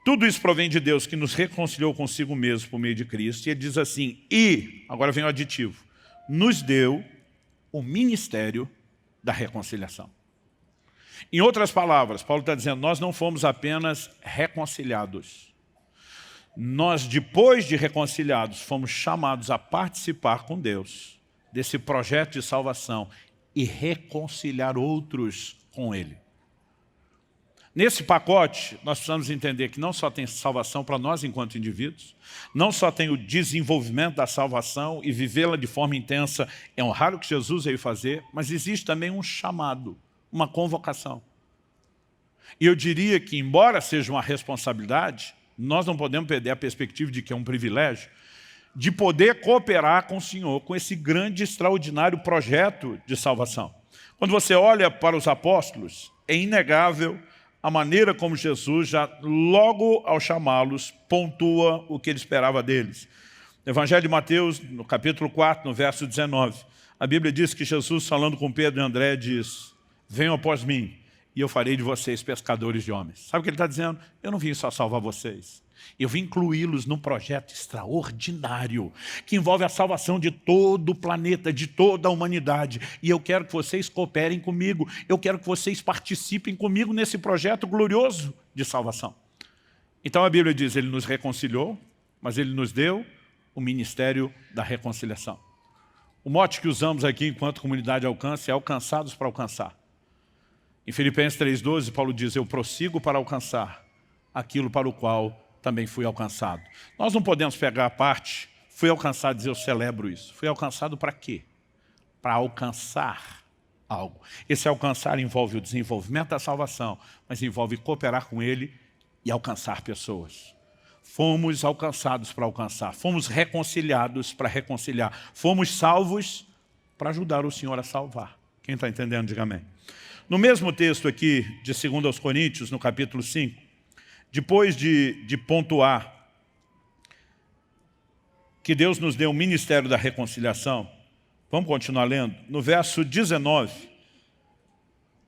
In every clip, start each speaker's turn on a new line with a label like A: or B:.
A: Tudo isso provém de Deus, que nos reconciliou consigo mesmo por meio de Cristo. E ele diz assim, e, agora vem o aditivo, nos deu o ministério da reconciliação. Em outras palavras, Paulo está dizendo, nós não fomos apenas reconciliados. Nós, depois de reconciliados, fomos chamados a participar com Deus desse projeto de salvação e reconciliar outros com Ele. Nesse pacote, nós precisamos entender que não só tem salvação para nós enquanto indivíduos, não só tem o desenvolvimento da salvação e vivê-la de forma intensa, é honrar o que Jesus veio fazer, mas existe também um chamado, uma convocação. E eu diria que, embora seja uma responsabilidade, nós não podemos perder a perspectiva de que é um privilégio, de poder cooperar com o Senhor, com esse grande, extraordinário projeto de salvação. Quando você olha para os apóstolos, é inegável a maneira como Jesus, já logo ao chamá-los, pontua o que ele esperava deles. No Evangelho de Mateus, no capítulo 4, no verso 19, a Bíblia diz que Jesus, falando com Pedro e André, diz, venham após mim, e eu farei de vocês pescadores de homens. Sabe o que ele está dizendo? Eu não vim só salvar vocês. Eu vim incluí-los num projeto extraordinário, que envolve a salvação de todo o planeta, de toda a humanidade. E eu quero que vocês cooperem comigo. Eu quero que vocês participem comigo nesse projeto glorioso de salvação. Então a Bíblia diz, ele nos reconciliou, mas ele nos deu o ministério da reconciliação. O mote que usamos aqui enquanto comunidade alcance é alcançados para alcançar. Em Filipenses 3,12, Paulo diz, eu prossigo para alcançar aquilo para o qual também fui alcançado. Nós não podemos pegar a parte, fui alcançado e dizer eu celebro isso. Fui alcançado para quê? Para alcançar algo. Esse alcançar envolve o desenvolvimento da salvação, mas envolve cooperar com Ele e alcançar pessoas. Fomos alcançados para alcançar, fomos reconciliados para reconciliar, fomos salvos para ajudar o Senhor a salvar. Quem está entendendo, diga amém. No mesmo texto aqui, de 2 aos Coríntios, no capítulo 5, depois de pontuar que Deus nos deu o ministério da reconciliação, vamos continuar lendo? No verso 19,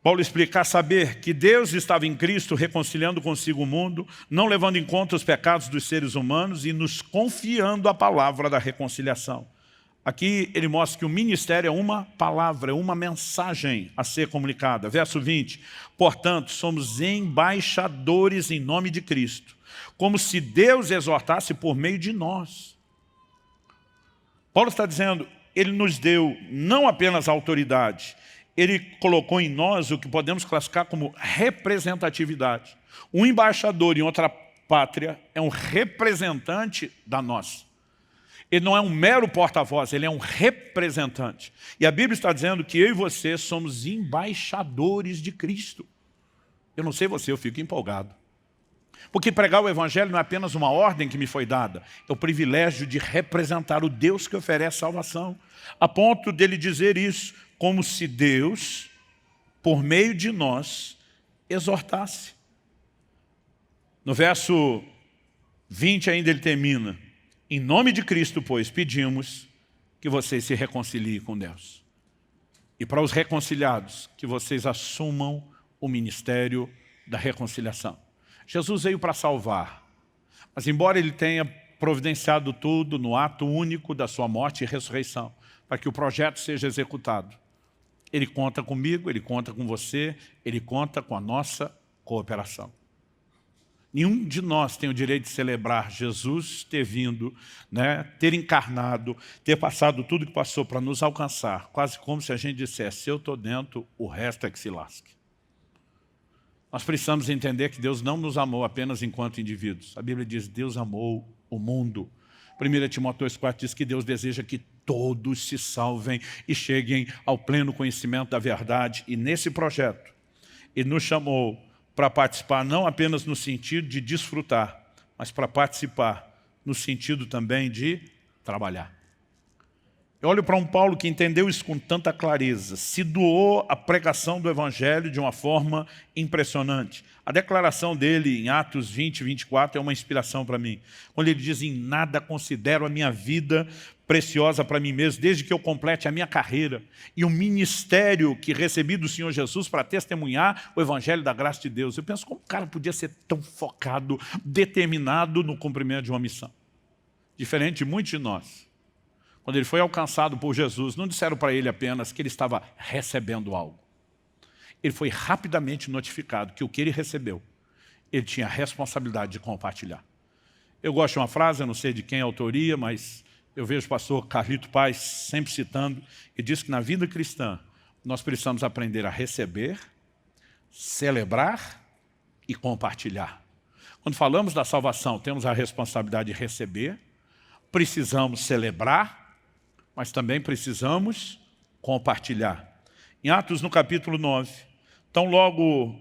A: Paulo explica, saber que Deus estava em Cristo reconciliando consigo o mundo, não levando em conta os pecados dos seres humanos e nos confiando a palavra da reconciliação. Aqui ele mostra que o ministério é uma palavra, é uma mensagem a ser comunicada. Verso 20, portanto, somos embaixadores em nome de Cristo, como se Deus exortasse por meio de nós. Paulo está dizendo, ele nos deu não apenas autoridade, ele colocou em nós o que podemos classificar como representatividade. Um embaixador em outra pátria é um representante da nossa. Ele não é um mero porta-voz, ele é um representante. E a Bíblia está dizendo que eu e você somos embaixadores de Cristo. Eu não sei você, eu fico empolgado. Porque pregar o Evangelho não é apenas uma ordem que me foi dada, é o privilégio de representar o Deus que oferece salvação. A ponto dele dizer isso, como se Deus, por meio de nós, exortasse. No verso 20 ainda ele termina. Em nome de Cristo, pois, pedimos que vocês se reconciliem com Deus. E para os reconciliados, que vocês assumam o ministério da reconciliação. Jesus veio para salvar, mas embora ele tenha providenciado tudo no ato único da sua morte e ressurreição, para que o projeto seja executado, ele conta comigo, ele conta com você, ele conta com a nossa cooperação. Nenhum de nós tem o direito de celebrar Jesus ter vindo, ter encarnado, ter passado tudo que passou para nos alcançar, quase como se a gente dissesse, se eu estou dentro, o resto é que se lasque. Nós precisamos entender que Deus não nos amou apenas enquanto indivíduos. A Bíblia diz, Deus amou o mundo. 1 Timóteo 2,4 diz que Deus deseja que todos se salvem e cheguem ao pleno conhecimento da verdade. E nesse projeto, Ele nos chamou para participar não apenas no sentido de desfrutar, mas para participar no sentido também de trabalhar. Eu olho para um Paulo que entendeu isso com tanta clareza, se doou à pregação do Evangelho de uma forma impressionante. A declaração dele em Atos 20, 24 é uma inspiração para mim. Quando ele diz, em nada considero a minha vida preciosa para mim mesmo, desde que eu complete a minha carreira e o ministério que recebi do Senhor Jesus para testemunhar o Evangelho da graça de Deus. Eu penso, como o cara podia ser tão focado, determinado no cumprimento de uma missão? Diferente de muitos de nós. Quando ele foi alcançado por Jesus, não disseram para ele apenas que ele estava recebendo algo. Ele foi rapidamente notificado que o que ele recebeu, ele tinha a responsabilidade de compartilhar. Eu gosto de uma frase, eu não sei de quem é a autoria, mas eu vejo o pastor Carlito Paz sempre citando, e diz que na vida cristã nós precisamos aprender a receber, celebrar e compartilhar. Quando falamos da salvação, temos a responsabilidade de receber, precisamos celebrar, mas também precisamos compartilhar. Em Atos, no capítulo 9, tão logo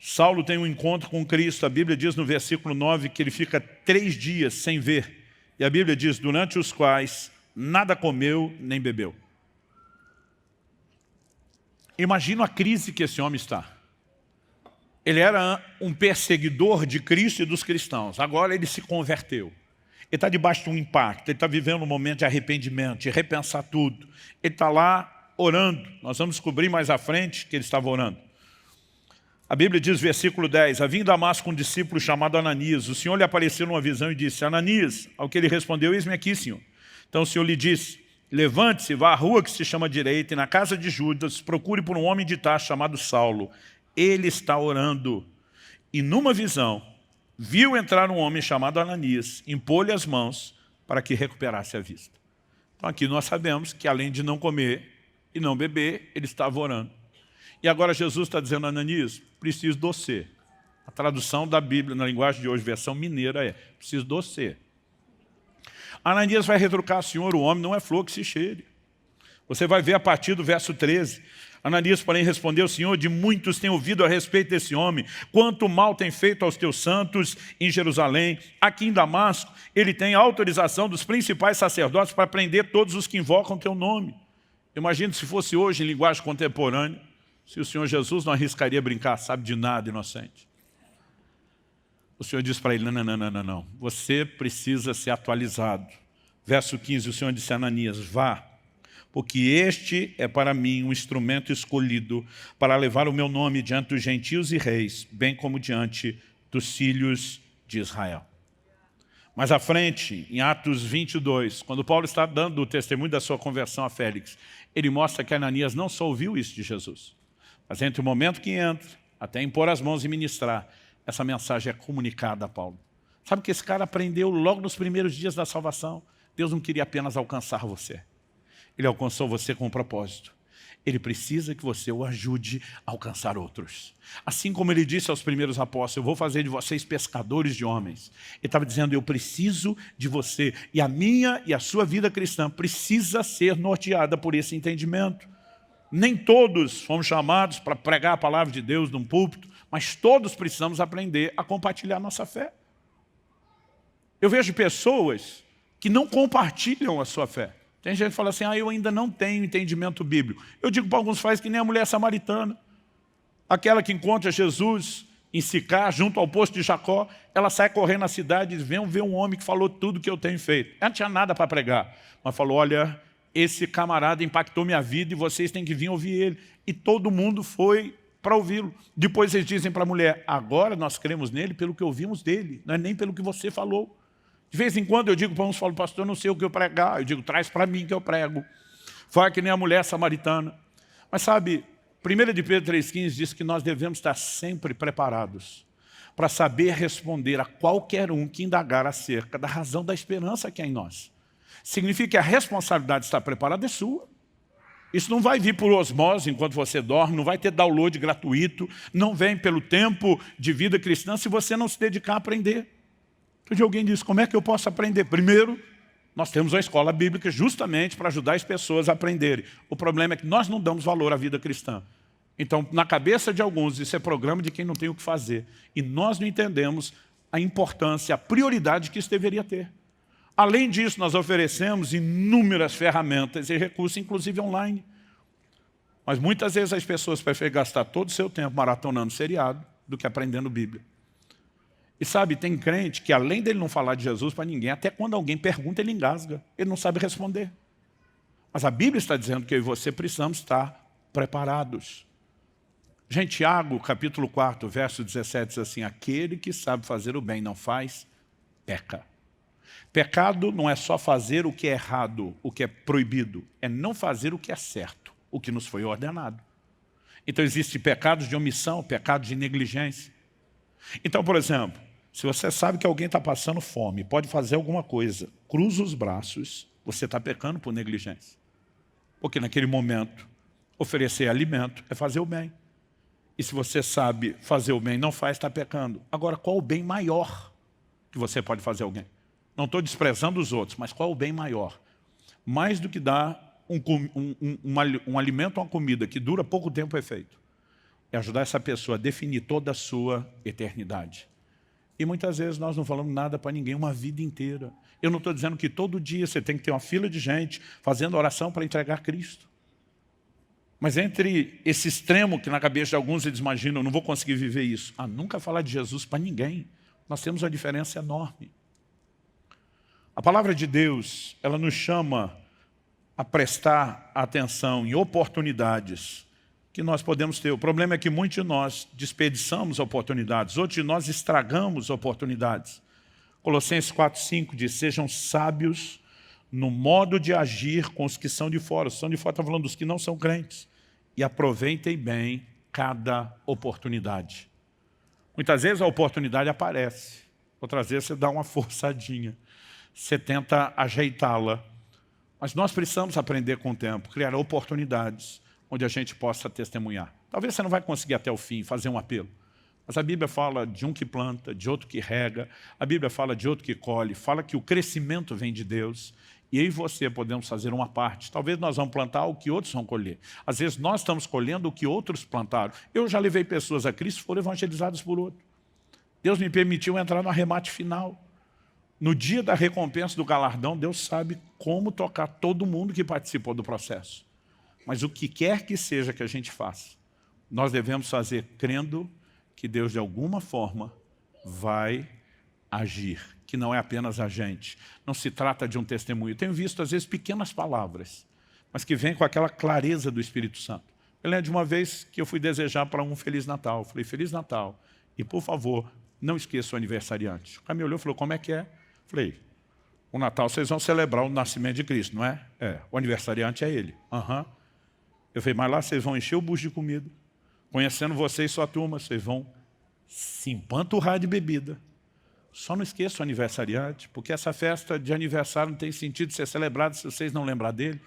A: Saulo tem um encontro com Cristo, a Bíblia diz no versículo 9 que ele fica 3 dias sem ver. E a Bíblia diz, durante os quais nada comeu nem bebeu. Imagina a crise que esse homem está. Ele era um perseguidor de Cristo e dos cristãos, agora ele se converteu. Ele está debaixo de um impacto, ele está vivendo um momento de arrependimento, de repensar tudo. Ele está lá orando. Nós vamos descobrir mais à frente que ele estava orando. A Bíblia diz, versículo 10, havia em Damasco um discípulo chamado Ananias. O Senhor lhe apareceu numa visão e disse, Ananias, ao que ele respondeu, eis-me aqui, Senhor. Então o Senhor lhe disse, levante-se, vá à rua que se chama Direita, e na casa de Judas, procure por um homem de Tarso chamado Saulo. Ele está orando. E numa visão, viu entrar um homem chamado Ananias, impôs-lhe as mãos para que recuperasse a vista. Então aqui nós sabemos que além de não comer e não beber, ele estava orando. E agora Jesus está dizendo a Ananias, preciso de você. A tradução da Bíblia na linguagem de hoje, versão mineira, é preciso de você. Ananias vai retrucar, Senhor, o homem não é flor que se cheire. Você vai ver a partir do verso 13. Ananias, porém, respondeu, Senhor, de muitos tenho ouvido a respeito desse homem, quanto mal tem feito aos teus santos em Jerusalém. Aqui em Damasco, ele tem autorização dos principais sacerdotes para prender todos os que invocam teu nome. Imagina se fosse hoje, em linguagem contemporânea, se o Senhor Jesus não arriscaria brincar, sabe de nada, inocente. O Senhor diz para ele, não, você precisa ser atualizado. Verso 15, o Senhor disse a Ananias, vá, porque este é para mim um instrumento escolhido para levar o meu nome diante dos gentios e reis, bem como diante dos filhos de Israel. Mais à frente, em Atos 22, quando Paulo está dando o testemunho da sua conversão a Félix, ele mostra que Ananias não só ouviu isso de Jesus, mas entre o momento que entra, até impor as mãos e ministrar, essa mensagem é comunicada a Paulo. Sabe que esse cara aprendeu logo nos primeiros dias da salvação? Deus não queria apenas alcançar você. Ele alcançou você com um propósito. Ele precisa que você o ajude a alcançar outros. Assim como ele disse aos primeiros apóstolos, eu vou fazer de vocês pescadores de homens. Ele estava dizendo, eu preciso de você. E a minha e a sua vida cristã precisa ser norteada por esse entendimento. Nem todos fomos chamados para pregar a palavra de Deus num púlpito, mas todos precisamos aprender a compartilhar nossa fé. Eu vejo pessoas que não compartilham a sua fé. Tem gente que fala assim, eu ainda não tenho entendimento bíblico. Eu digo para alguns, faz que nem a mulher samaritana. Aquela que encontra Jesus em Sicar, junto ao poço de Jacó, ela sai correndo na cidade e diz, vem ver um homem que falou tudo que eu tenho feito. Ela não tinha nada para pregar, mas falou, olha, esse camarada impactou minha vida e vocês têm que vir ouvir ele. E todo mundo foi para ouvi-lo. Depois eles dizem para a mulher, agora nós cremos nele pelo que ouvimos dele, não é nem pelo que você falou. De vez em quando eu digo para uns, falo, pastor, eu não sei o que eu pregar. Eu digo, traz para mim que eu prego. Fala que nem a mulher samaritana. Mas sabe, 1 de Pedro 3,15 diz que nós devemos estar sempre preparados para saber responder a qualquer um que indagar acerca da razão da esperança que é em nós. Significa que a responsabilidade de estar preparado é sua. Isso não vai vir por osmose enquanto você dorme, não vai ter download gratuito, não vem pelo tempo de vida cristã se você não se dedicar a aprender. Então alguém disse, como é que eu posso aprender? Primeiro, nós temos uma escola bíblica justamente para ajudar as pessoas a aprenderem. O problema é que nós não damos valor à vida cristã. Então, na cabeça de alguns, isso é programa de quem não tem o que fazer. E nós não entendemos a importância, a prioridade que isso deveria ter. Além disso, nós oferecemos inúmeras ferramentas e recursos, inclusive online. Mas muitas vezes as pessoas preferem gastar todo o seu tempo maratonando seriado do que aprendendo Bíblia. E sabe, tem crente que além dele não falar de Jesus para ninguém, até quando alguém pergunta, ele engasga. Ele não sabe responder. Mas a Bíblia está dizendo que eu e você precisamos estar preparados. Gente, Tiago, capítulo 4, verso 17, diz assim, aquele que sabe fazer o bem não faz, peca. Pecado não é só fazer o que é errado, o que é proibido, é não fazer o que é certo, o que nos foi ordenado. Então existem pecados de omissão, pecados de negligência. Então, por exemplo, se você sabe que alguém está passando fome, pode fazer alguma coisa, cruza os braços, você está pecando por negligência. Porque naquele momento, oferecer alimento é fazer o bem. E se você sabe fazer o bem e não faz, está pecando. Agora, qual o bem maior que você pode fazer a alguém? Não estou desprezando os outros, mas qual o bem maior? Mais do que dar um alimento ou uma comida que dura pouco tempo o efeito. É ajudar essa pessoa a definir toda a sua eternidade. E muitas vezes nós não falamos nada para ninguém uma vida inteira. Eu não estou dizendo que todo dia você tem que ter uma fila de gente fazendo oração para entregar Cristo. Mas entre esse extremo que na cabeça de alguns eles imaginam, eu não vou conseguir viver isso. Nunca falar de Jesus para ninguém. Nós temos uma diferença enorme. A palavra de Deus, ela nos chama a prestar atenção em oportunidades que nós podemos ter. O problema é que muitos de nós desperdiçamos oportunidades, outros de nós estragamos oportunidades. Colossenses 4,5 diz, sejam sábios no modo de agir com os que são de fora. Os que são de fora está falando dos que não são crentes. E aproveitem bem cada oportunidade. Muitas vezes a oportunidade aparece, outras vezes você dá uma forçadinha, você tenta ajeitá-la. Mas nós precisamos aprender com o tempo, criar oportunidades onde a gente possa testemunhar. Talvez você não vai conseguir até o fim fazer um apelo, mas a Bíblia fala de um que planta, de outro que rega, a Bíblia fala de outro que colhe, fala que o crescimento vem de Deus, e eu e você podemos fazer uma parte. Talvez nós vamos plantar o que outros vão colher. Às vezes nós estamos colhendo o que outros plantaram. Eu já levei pessoas a Cristo, foram evangelizadas por outro. Deus me permitiu entrar no arremate final. No dia da recompensa do galardão, Deus sabe como tocar todo mundo que participou do processo. Mas o que quer que seja que a gente faça, nós devemos fazer crendo que Deus, de alguma forma, vai agir, que não é apenas a gente. Não se trata de um testemunho. Eu tenho visto, às vezes, pequenas palavras, mas que vêm com aquela clareza do Espírito Santo. Eu lembro de uma vez que eu fui desejar para um Feliz Natal. Eu falei, Feliz Natal. E, por favor, não esqueça o aniversariante. O cara me olhou e falou, como é que é? Eu falei, o Natal vocês vão celebrar o nascimento de Cristo, não é? É, o aniversariante é ele. Eu falei, mas lá vocês vão encher o bucho de comida. Conhecendo você e sua turma, vocês vão se empanturrar de bebida. Só não esqueça o aniversariante, porque essa festa de aniversário não tem sentido ser celebrada se vocês não lembrar dele.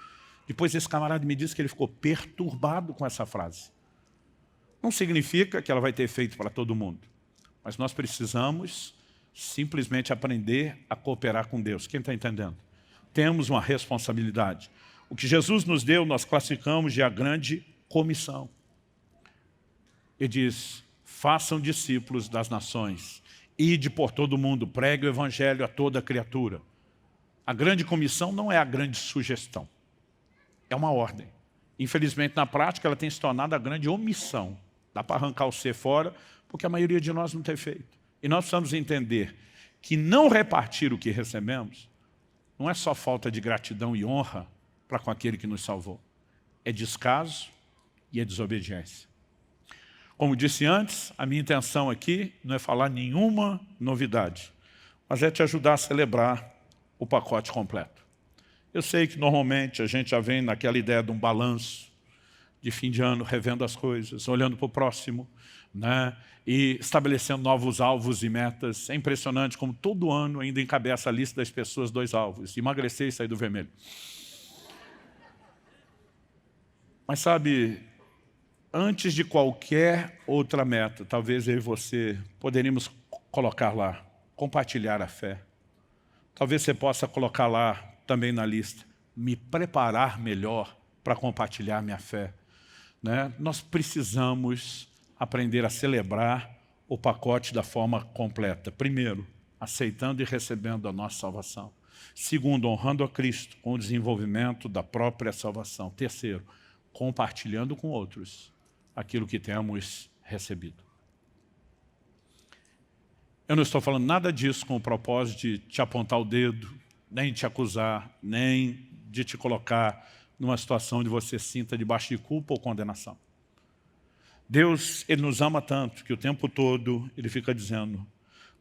A: Depois esse camarada me disse que ele ficou perturbado com essa frase. Não significa que ela vai ter efeito para todo mundo, mas nós precisamos simplesmente aprender a cooperar com Deus. Quem está entendendo? Temos uma responsabilidade. O que Jesus nos deu, nós classificamos de a grande comissão. Ele diz, façam discípulos das nações, ide por todo mundo, pregue o evangelho a toda criatura. A grande comissão não é a grande sugestão, é uma ordem. Infelizmente, na prática, ela tem se tornado a grande omissão. Dá para arrancar o ser fora, porque a maioria de nós não tem feito. E nós precisamos entender que não repartir o que recebemos não é só falta de gratidão e honra para com aquele que nos salvou. É descaso e é desobediência. Como disse antes, a minha intenção aqui não é falar nenhuma novidade, mas é te ajudar a celebrar o pacote completo. Eu sei que normalmente a gente já vem naquela ideia de um balanço de fim de ano, revendo as coisas, olhando para o próximo, né? E estabelecendo novos alvos e metas. É impressionante como todo ano ainda encabeça a lista das pessoas 2 alvos, emagrecer e sair do vermelho. Mas sabe, antes de qualquer outra meta, talvez eu e você poderíamos colocar lá, compartilhar a fé. Talvez você possa colocar lá também na lista, me preparar melhor para compartilhar minha fé. Né? Nós precisamos aprender a celebrar o pacote da forma completa. Primeiro, aceitando e recebendo a nossa salvação. Segundo, honrando a Cristo com o desenvolvimento da própria salvação. Terceiro, compartilhando com outros aquilo que temos recebido. Eu não estou falando nada disso com o propósito de te apontar o dedo, nem de te acusar, nem de te colocar numa situação onde você se sinta debaixo de culpa ou condenação. Deus, Ele nos ama tanto que o tempo todo Ele fica dizendo,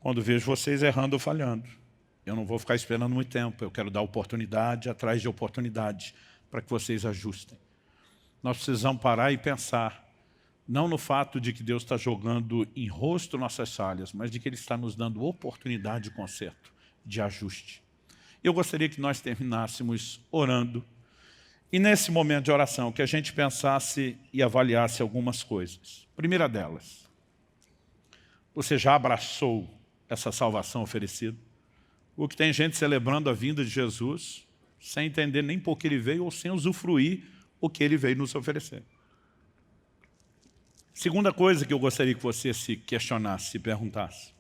A: quando vejo vocês errando ou falhando, eu não vou ficar esperando muito tempo, eu quero dar oportunidade atrás de oportunidade para que vocês ajustem. Nós precisamos parar e pensar, não no fato de que Deus está jogando em rosto nossas falhas, mas de que Ele está nos dando oportunidade de conserto, de ajuste. Eu gostaria que nós terminássemos orando, e nesse momento de oração, que a gente pensasse e avaliasse algumas coisas. Primeira delas, você já abraçou essa salvação oferecida? Porque tem gente celebrando a vinda de Jesus, sem entender nem por que Ele veio, ou sem usufruir o que Ele veio nos oferecer. Segunda coisa que eu gostaria que você se questionasse, se perguntasse.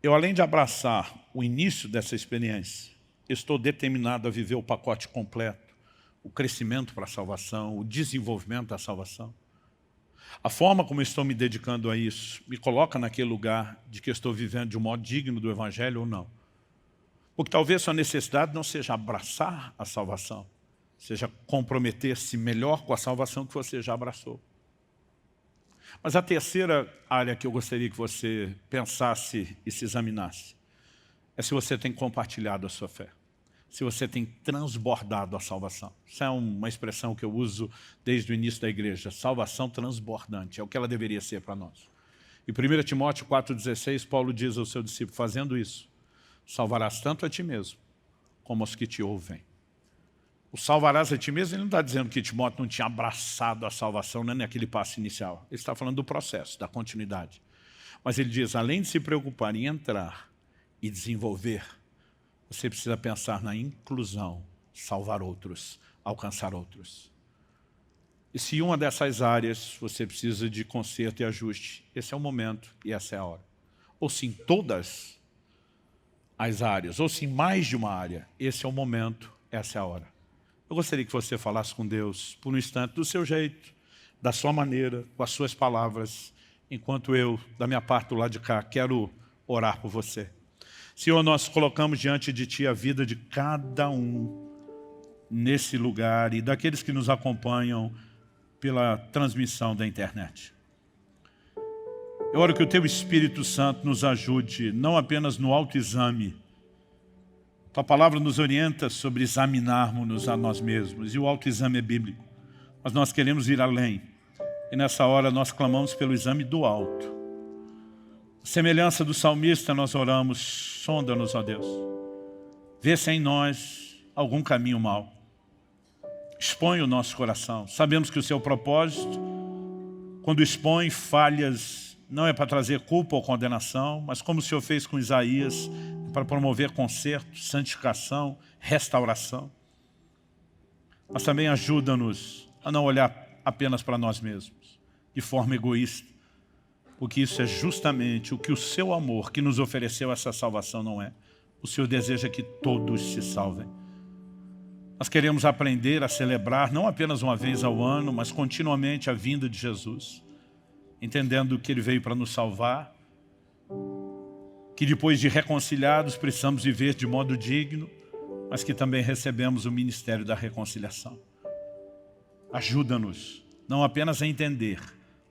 A: Eu, além de abraçar o início dessa experiência, estou determinado a viver o pacote completo, o crescimento para a salvação, o desenvolvimento da salvação. A forma como estou me dedicando a isso me coloca naquele lugar de que eu estou vivendo de um modo digno do Evangelho ou não. Porque talvez sua necessidade não seja abraçar a salvação, seja comprometer-se melhor com a salvação que você já abraçou. Mas a terceira área que eu gostaria que você pensasse e se examinasse é se você tem compartilhado a sua fé, se você tem transbordado a salvação. Isso é uma expressão que eu uso desde o início da igreja, salvação transbordante, é o que ela deveria ser para nós. Em 1 Timóteo 4,16, Paulo diz ao seu discípulo, fazendo isso, salvarás tanto a ti mesmo, como aos que te ouvem. O salvarás a ti mesmo, ele não está dizendo que Timóteo não tinha abraçado a salvação, nem naquele passo inicial. Ele está falando do processo, da continuidade. Mas ele diz, além de se preocupar em entrar e desenvolver, você precisa pensar na inclusão, salvar outros, alcançar outros. E se uma dessas áreas você precisa de conserto e ajuste, esse é o momento e essa é a hora. Ou se em todas as áreas, ou se em mais de uma área, esse é o momento, essa é a hora. Eu gostaria que você falasse com Deus por um instante, do seu jeito, da sua maneira, com as suas palavras, enquanto eu, da minha parte do lado de cá, quero orar por você. Senhor, nós colocamos diante de Ti a vida de cada um nesse lugar e daqueles que nos acompanham pela transmissão da internet. Eu oro que o Teu Espírito Santo nos ajude, não apenas no autoexame. Tua palavra nos orienta sobre examinarmos-nos a nós mesmos, e o autoexame é bíblico. Mas nós queremos ir além, e nessa hora nós clamamos pelo exame do alto. Semelhança do salmista, nós oramos, sonda-nos, ó Deus. Vê se em nós algum caminho mau. Expõe o nosso coração. Sabemos que o seu propósito, quando expõe falhas, não é para trazer culpa ou condenação, mas como o Senhor fez com Isaías, para promover conserto, santificação, restauração. Mas também ajuda-nos a não olhar apenas para nós mesmos, de forma egoísta, porque isso é justamente o que o seu amor que nos ofereceu essa salvação não é. O Senhor deseja que todos se salvem. Nós queremos aprender a celebrar, não apenas uma vez ao ano, mas continuamente a vinda de Jesus, entendendo que Ele veio para nos salvar, que depois de reconciliados precisamos viver de modo digno, mas que também recebemos o ministério da reconciliação. Ajuda-nos, não apenas a entender,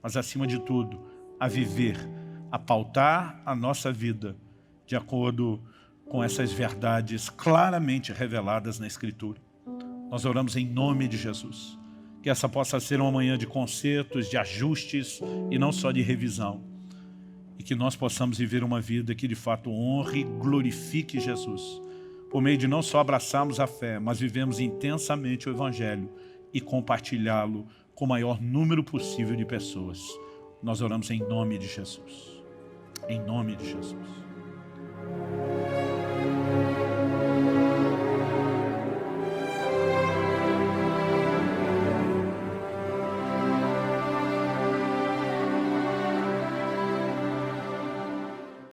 A: mas acima de tudo, a viver, a pautar a nossa vida de acordo com essas verdades claramente reveladas na Escritura. Nós oramos em nome de Jesus, que essa possa ser uma manhã de consertos, de ajustes e não só de revisão. E que nós possamos viver uma vida que de fato honre e glorifique Jesus, por meio de não só abraçarmos a fé, mas vivemos intensamente o Evangelho e compartilhá-lo com o maior número possível de pessoas. Nós oramos em nome de Jesus. Em nome de Jesus.